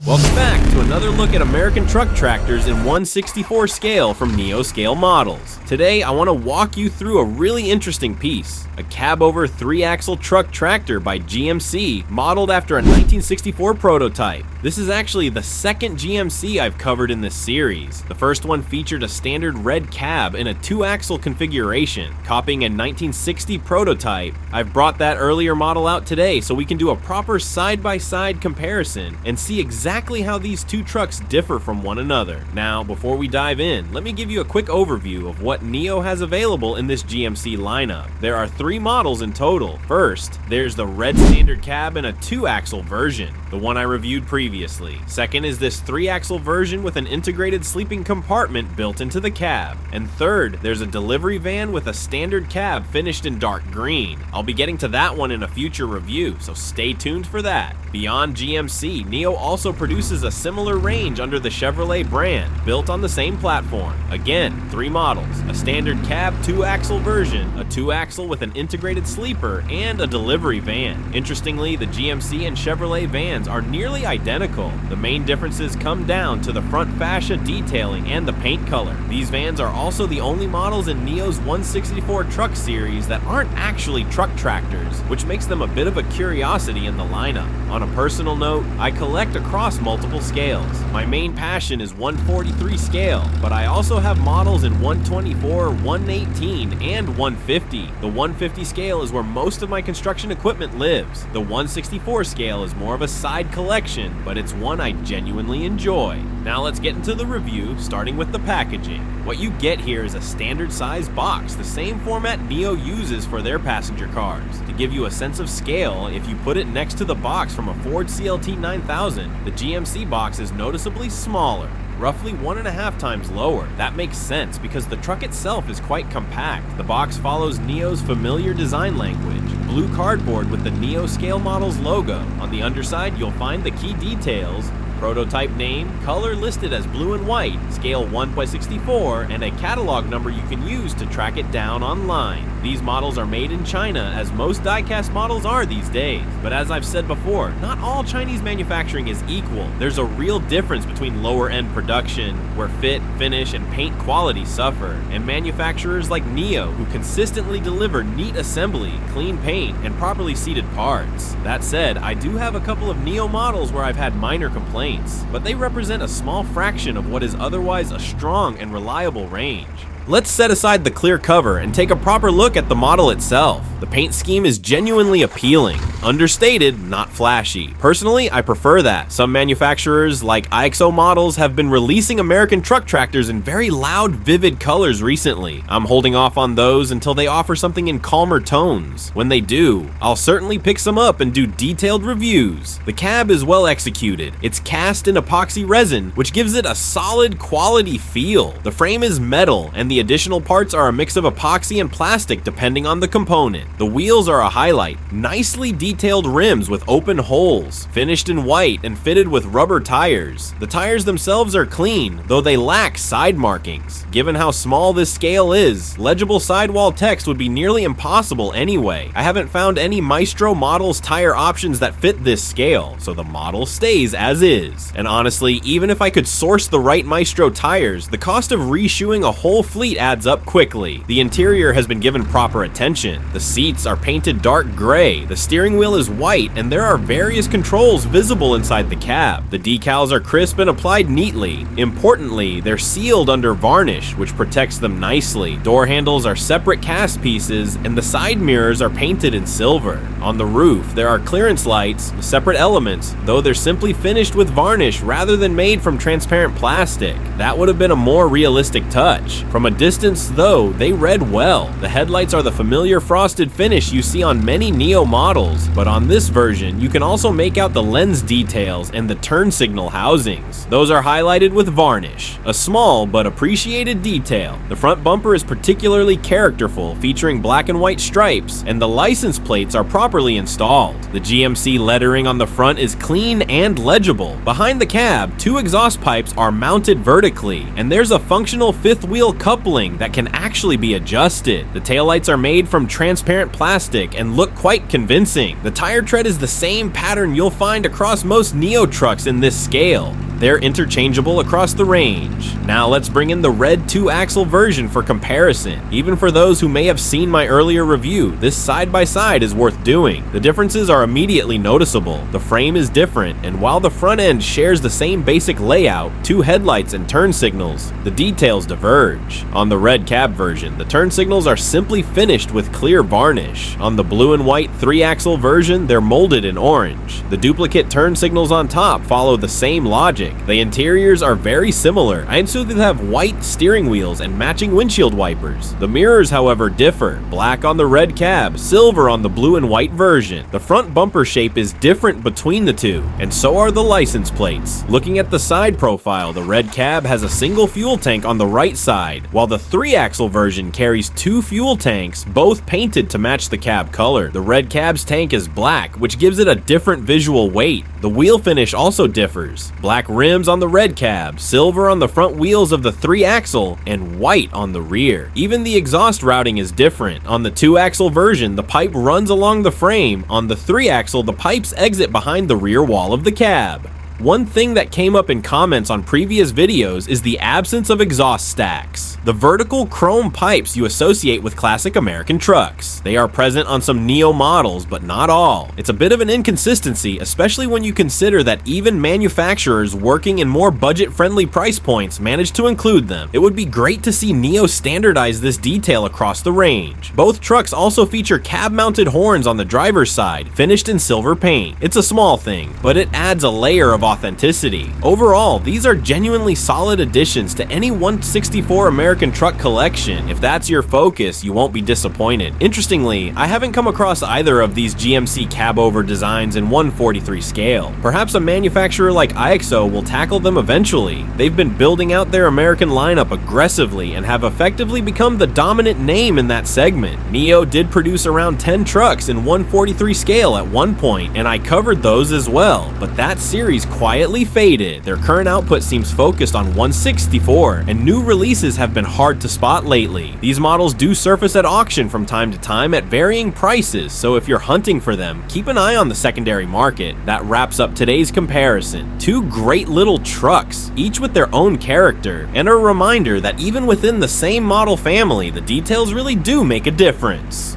Welcome back to another look at American truck tractors in 1/64 scale from Neo scale models. Today I want to walk you through a really interesting piece, a cabover 3-axle truck tractor by GMC modeled after a 1964 prototype. This is actually the second GMC I've covered in this series. The first one featured a standard red cab in a 2-axle configuration, copying a 1960 prototype. I've brought that earlier model out today so we can do a proper side-by-side comparison and see exactly how these two trucks differ from one another. Now, before we dive in, let me give you a quick overview of what Neo has available in this GMC lineup. There are 3 models in total. First, there's the red standard cab in a 2-axle version, the one I reviewed previously. Second is this 3-axle version with an integrated sleeping compartment built into the cab. And third, there's a delivery van with a standard cab finished in dark green. I'll be getting to that one in a future review, so stay tuned for that. Beyond GMC, Neo also produces a similar range under the Chevrolet brand, built on the same platform. Again, 3 models, a standard cab 2-axle version, a 2-axle with an integrated sleeper, and a delivery van. Interestingly, the GMC and Chevrolet vans are nearly identical. The main differences come down to the front fascia detailing and the paint color. These vans are also the only models in Neo's 1/64 truck series that aren't actually truck tractors, which makes them a bit of a curiosity in the lineup. On a personal note, I collect across multiple scales. My main passion is 143 scale, but I also have models in 124, 118, and 150. The 150 scale is where most of my construction equipment lives. The 164 scale is more of a side collection, but it's one I genuinely enjoy. Now let's get into the review, starting with the packaging. What you get here is a standard size box, the same format Neo uses for their passenger cars. To give you a sense of scale, if you put it next to the box from a Ford CLT 9000, the GMC box is noticeably smaller, roughly 1.5 times lower. That makes sense because the truck itself is quite compact. The box follows Neo's familiar design language, blue cardboard with the Neo scale model's logo. On the underside, you'll find the key details: prototype name, color listed as blue and white, scale 1/64, and a catalog number you can use to track it down online. These models are made in China, as most Diecast models are these days. But as I've said before, not all Chinese manufacturing is equal. There's a real difference between lower-end production, where fit, finish, and paint quality suffer, and manufacturers like Neo, who consistently deliver neat assembly, clean paint, and properly seated parts. That said, I do have a couple of Neo models where I've had minor complaints, but they represent a small fraction of what is otherwise a strong and reliable range. Let's set aside the clear cover and take a proper look at the model itself. The paint scheme is genuinely appealing. Understated, not flashy. Personally, I prefer that. Some manufacturers, like IXO models, have been releasing American truck tractors in very loud, vivid colors recently. I'm holding off on those until they offer something in calmer tones. When they do, I'll certainly pick some up and do detailed reviews. The cab is well executed. It's cast in epoxy resin, which gives it a solid quality feel. The frame is metal, and the additional parts are a mix of epoxy and plastic depending on the component. The wheels are a highlight. Nicely detailed rims with open holes, finished in white and fitted with rubber tires. The tires themselves are clean, though they lack side markings. Given how small this scale is, legible sidewall text would be nearly impossible anyway. I haven't found any Maestro models tire options that fit this scale, so the model stays as is. And honestly, even if I could source the right Maestro tires, the cost of reshoeing a whole fleet adds up quickly. The interior has been given proper attention. The seats are painted dark gray, the steering wheel is white, and there are various controls visible inside the cab. The decals are crisp and applied neatly. Importantly, they're sealed under varnish, which protects them nicely. Door handles are separate cast pieces, and the side mirrors are painted in silver. On the roof, there are clearance lights, separate elements, though they're simply finished with varnish rather than made from transparent plastic. That would have been a more realistic touch. From a distance, though, they read well. The headlights are the familiar frosted finish you see on many Neo models, but on this version, you can also make out the lens details and the turn signal housings. Those are highlighted with varnish, a small but appreciated detail. The front bumper is particularly characterful, featuring black and white stripes, and the license plates are properly installed. The GMC lettering on the front is clean and legible. Behind the cab, 2 exhaust pipes are mounted vertically, and there's a functional 5th wheel coupling that can actually be adjusted. The taillights are made from transparent transparent plastic and look quite convincing. The tire tread is the same pattern you'll find across most Neo trucks in this scale. They're interchangeable across the range. Now let's bring in the red 2-axle version for comparison. Even for those who may have seen my earlier review, this side-by-side is worth doing. The differences are immediately noticeable. The frame is different, and while the front end shares the same basic layout, 2 headlights and turn signals, the details diverge. On the red cab version, the turn signals are simply finished with clear varnish. On the blue and white 3-axle version, they're molded in orange. The duplicate turn signals on top follow the same logic. The interiors are very similar. I assume they have white steering wheels and matching windshield wipers. The mirrors, however, differ. Black on the red cab, silver on the blue and white version. The front bumper shape is different between the two, and so are the license plates. Looking at the side profile, the red cab has a single fuel tank on the right side, while the 3-axle version carries 2 fuel tanks, both painted to match the cab color. The red cab's tank is black, which gives it a different visual weight. The wheel finish also differs. Black rims on the red cab, silver on the front wheels of the 3-axle, and white on the rear. Even the exhaust routing is different. On the 2-axle version, the pipe runs along the frame. On the 3-axle, the pipes exit behind the rear wall of the cab. One thing that came up in comments on previous videos is the absence of exhaust stacks. The vertical chrome pipes you associate with classic American trucks. They are present on some Neo models, but not all. It's a bit of an inconsistency, especially when you consider that even manufacturers working in more budget-friendly price points manage to include them. It would be great to see Neo standardize this detail across the range. Both trucks also feature cab-mounted horns on the driver's side, finished in silver paint. It's a small thing, but it adds a layer of authenticity. Overall, these are genuinely solid additions to any 164 American truck collection. If that's your focus, you won't be disappointed. Interestingly, I haven't come across either of these GMC cabover designs in 1/43 scale. Perhaps a manufacturer like IXO will tackle them eventually. They've been building out their American lineup aggressively and have effectively become the dominant name in that segment. Neo did produce around 10 trucks in 1/43 scale at one point, and I covered those as well, but that series quietly faded. Their current output seems focused on 164, and new releases have been hard to spot lately. These models do surface at auction from time to time at varying prices, so if you're hunting for them, keep an eye on the secondary market. That wraps up today's comparison. 2 great little trucks, each with their own character, and a reminder that even within the same model family, the details really do make a difference.